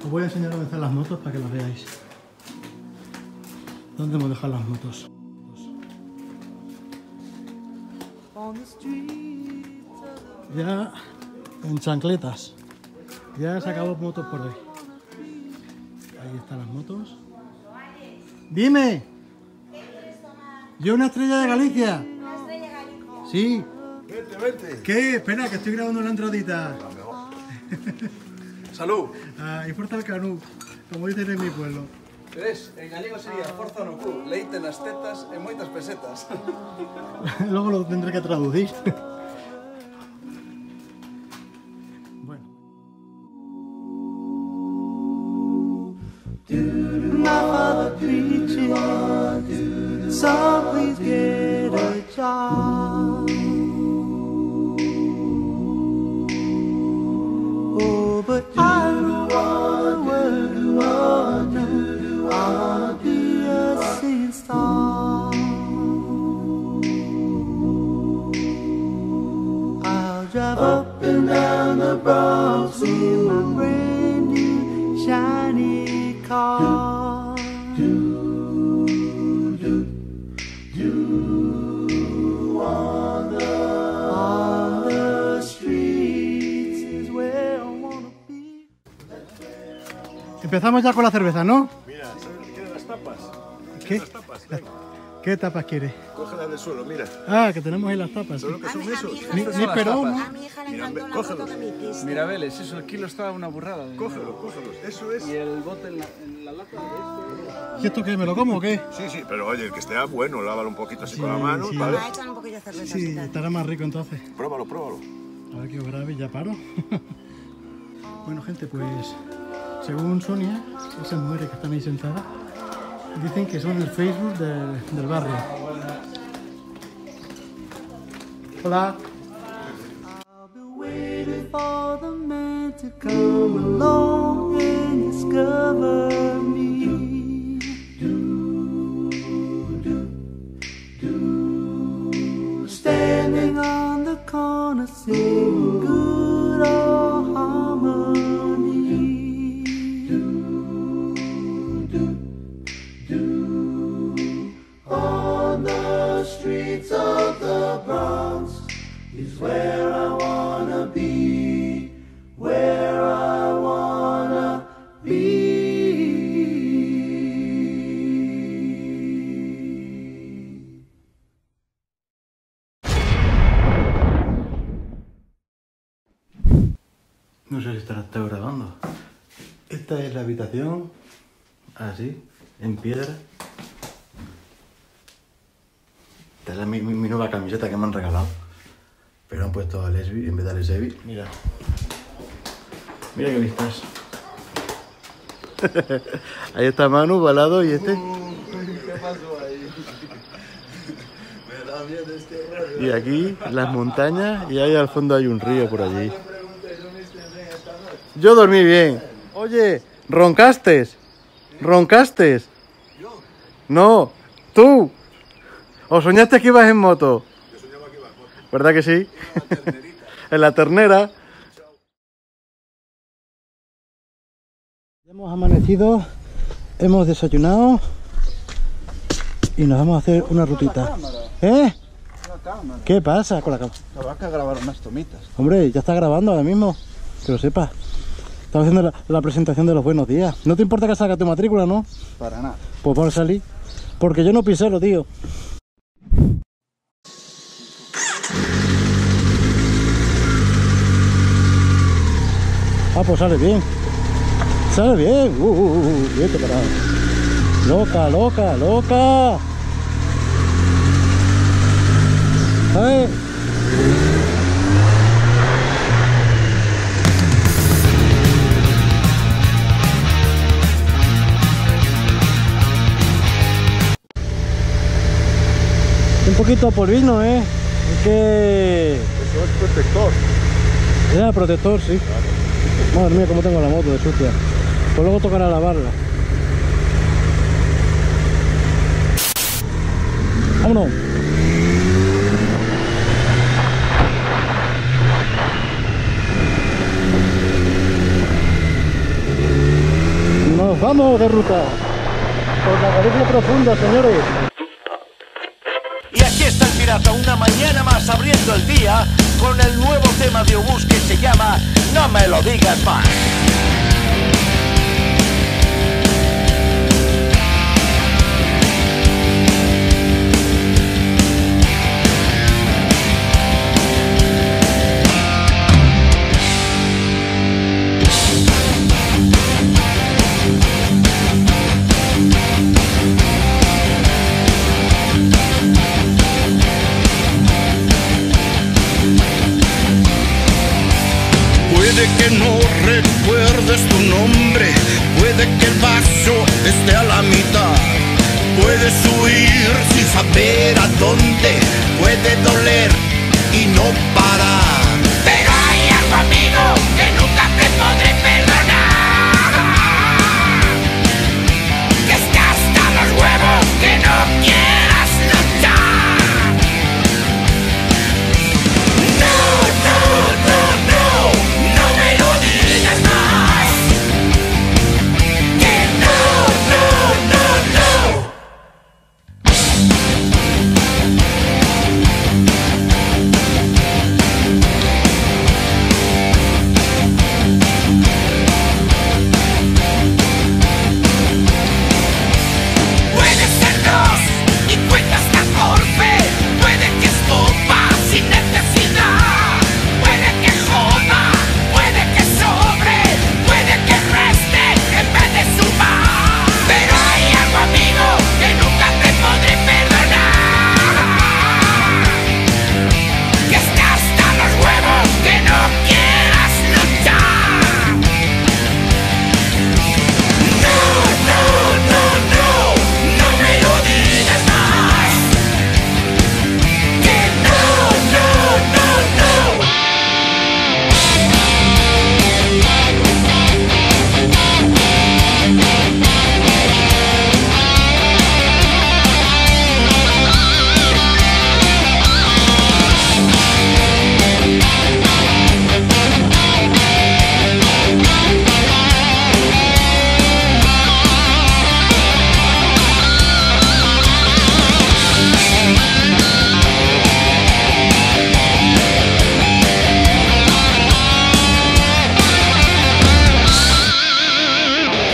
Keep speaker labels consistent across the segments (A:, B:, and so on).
A: Os voy a enseñar dónde están las motos para que las veáis. ¿Dónde hemos dejado las motos? Ya en chancletas. Ya se acabó motos por hoy. Ahí están las motos. ¡Dime! Yo una estrella de Galicia.
B: ¿Una estrella de Galicia?
A: Sí.
C: Vente, vente.
A: ¿Qué? Espera, que estoy grabando una entradita.
C: Salud.
A: Y fuerza al canú, como dicen en mi pueblo.
C: Ves, en gallego sería forza no cu, leite nas tetas e moitas pesetas.
A: Luego lo tendré que traducir. Bueno.
D: My father preaching, so please get a job. Oh, but I don't wanna work, I wanna be a singing star. I'll drive up and down the Bronx in my brand new shiny car. On the streets is where I wanna be.
A: Empezamos ya con la cerveza, ¿no?
C: Mira, ¿sabes? ¿Quieres las tapas?
A: ¿Qué?
C: Las tapas, venga.
A: ¿Qué tapas quiere?
C: Cógelas del suelo, mira.
A: Ah, que tenemos ahí las tapas.
C: ¿Sabes lo que son esos?
A: Ni pero, ¿no?
B: A mi hija le
C: Mira,
B: encantó una
C: cógelo.
B: foto que me hiciste.
E: Mirabeles, eso, el kilo está una burrada.
C: Cógelos, cógelos. Eso es.
E: Y el bote en la lata de
A: ¿Y esto qué? ¿Me lo como o qué?
C: Sí, sí, pero oye, el que esté bueno, lávalo un poquito así con la mano,
A: sí.
C: ¿vale?
B: Ah, echan un poquillo de cerveza.
A: Sí,
B: sí, tal.
A: estará más rico entonces.
C: Pruébalo, pruébalo.
A: A ver que os grabe y ya paro. Bueno, gente, pues según Sonia, esas mujeres que están ahí sentadas, dicen que son el Facebook del barrio. Hola.
D: I'll be waiting for the man to come along and discover me. Standing on the corner singing good old harmony. On the streets of the Bronx is where I wanna be, where I wanna be.
A: No sé si está grabando. Esta es la habitación, así, en piedra. Esta es mi nueva camiseta que me han regalado. Pero han puesto a Lesbi en vez de a Lesebi. Mira. Mira qué vistas. Ahí está Manu, Balado y este.
E: ¿Qué pasó ahí? Me da miedo este rollo.
A: Y aquí las montañas y ahí al fondo hay un río por allí. Yo dormí bien. Oye, ¿roncaste? ¿Roncaste? No, tú. ¿O soñaste que ibas en moto?
C: Yo soñaba que iba a moto.
A: ¿Verdad que sí?
C: La ternerita.
A: En la ternera. Hemos amanecido, hemos desayunado y nos vamos a hacer una rutita. ¿Eh?
E: La cámara.
A: ¿Qué pasa con la cámara?
E: Habrá que grabar unas tomitas.
A: Hombre, ya está grabando ahora mismo, que lo sepas. Estamos haciendo la presentación de los buenos días. ¿No te importa que salga tu matrícula, no?
E: Para nada.
A: Pues vamos a salir. Porque yo no pisero, tío. Ah, pues sale bien. Sale bien. Vete para. Loca, loca, loca. ¡Ay! Un poquito polvino, ¿eh? Es que...
C: Eso es protector.
A: Era protector, sí. Madre mía, cómo tengo la moto de sucia. Pues luego tocará lavarla. ¡Vámonos! Vamos de ruta. Por la Galicia profunda, señores.
F: Y aquí está el pirata, una mañana más abriendo el día con el nuevo tema de Obús que se llama No me lo digas más.
G: Puede que no recuerdes tu nombre, puede que el vaso esté a la mitad. Puedes huir sin saber a dónde, puede doler y no parar. Pero hay algo, amigo, que nunca te podré perdonar. Que es que hasta los huevos que no quieras luchar. No, no, no, no, no me lo digas más. Que no, no, no, no. Puede ser dos y cuenta hasta por fe. Puede que es popa sin necesidad. Puede que joda, puede que sobre, puede que reste en vez de sumar. Pero hay algo, amigo, que nunca te podré perdonar. Que es que hasta los huevos que no quieras luchar. No, no, no, no, no me lo digas más. Que no, no, no, no.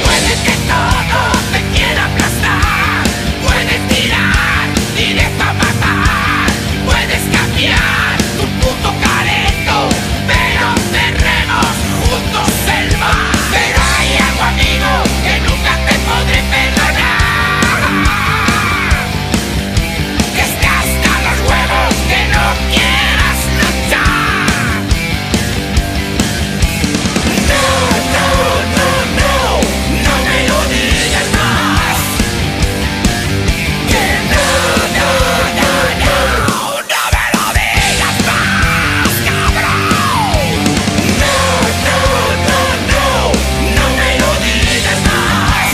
G: Puede que todo te quiera aplastar. Puedes tirar directo a matar. Puedes cambiar tu puto careto, pero cerremos juntos el mar. Pero hay algo, amigo, que nunca te podré perdonar. Que es que hasta los huevos que no quieras luchar. No, no, no, no, no me lo digas más. Que no, no, no, no, no me lo digas más, cabrón. No, no, no, no, no me lo digas más.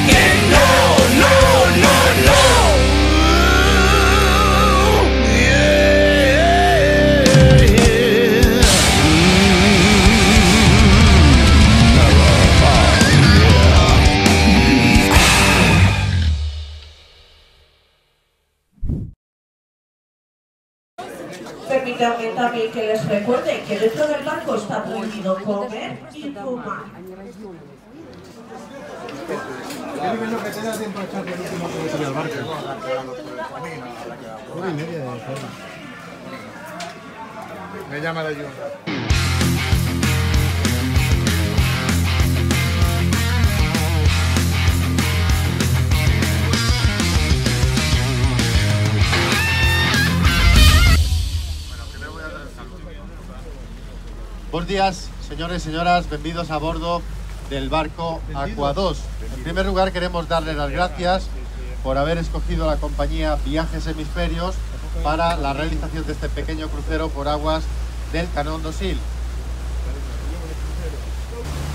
G: Que no, no, no, no.
H: Permítanme también que les recuerde que dentro del barco está prohibido comer y fumar.
A: ¿Qué es lo que te da tiempo a echarte el último comentario al barco? 1:30 de forma.
E: Me llama la ayuda.
I: Bos días, señores e señoras, benvidos a bordo del barco Aqua 2. En primer lugar, queremos darles las gracias por haber escogido la compañía Viajes Hemisferios para la realización de este pequeño crucero por aguas del Canón do Sil.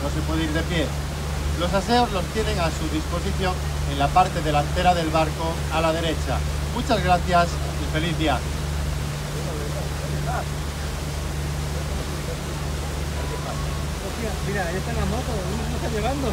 I: No se puede ir de pie. Los aseos los tienen a su disposición en la parte delantera del barco a la derecha. Muchas gracias y feliz viaje.
A: Hostia, mira, ahí está la moto, uno se lo está llevando.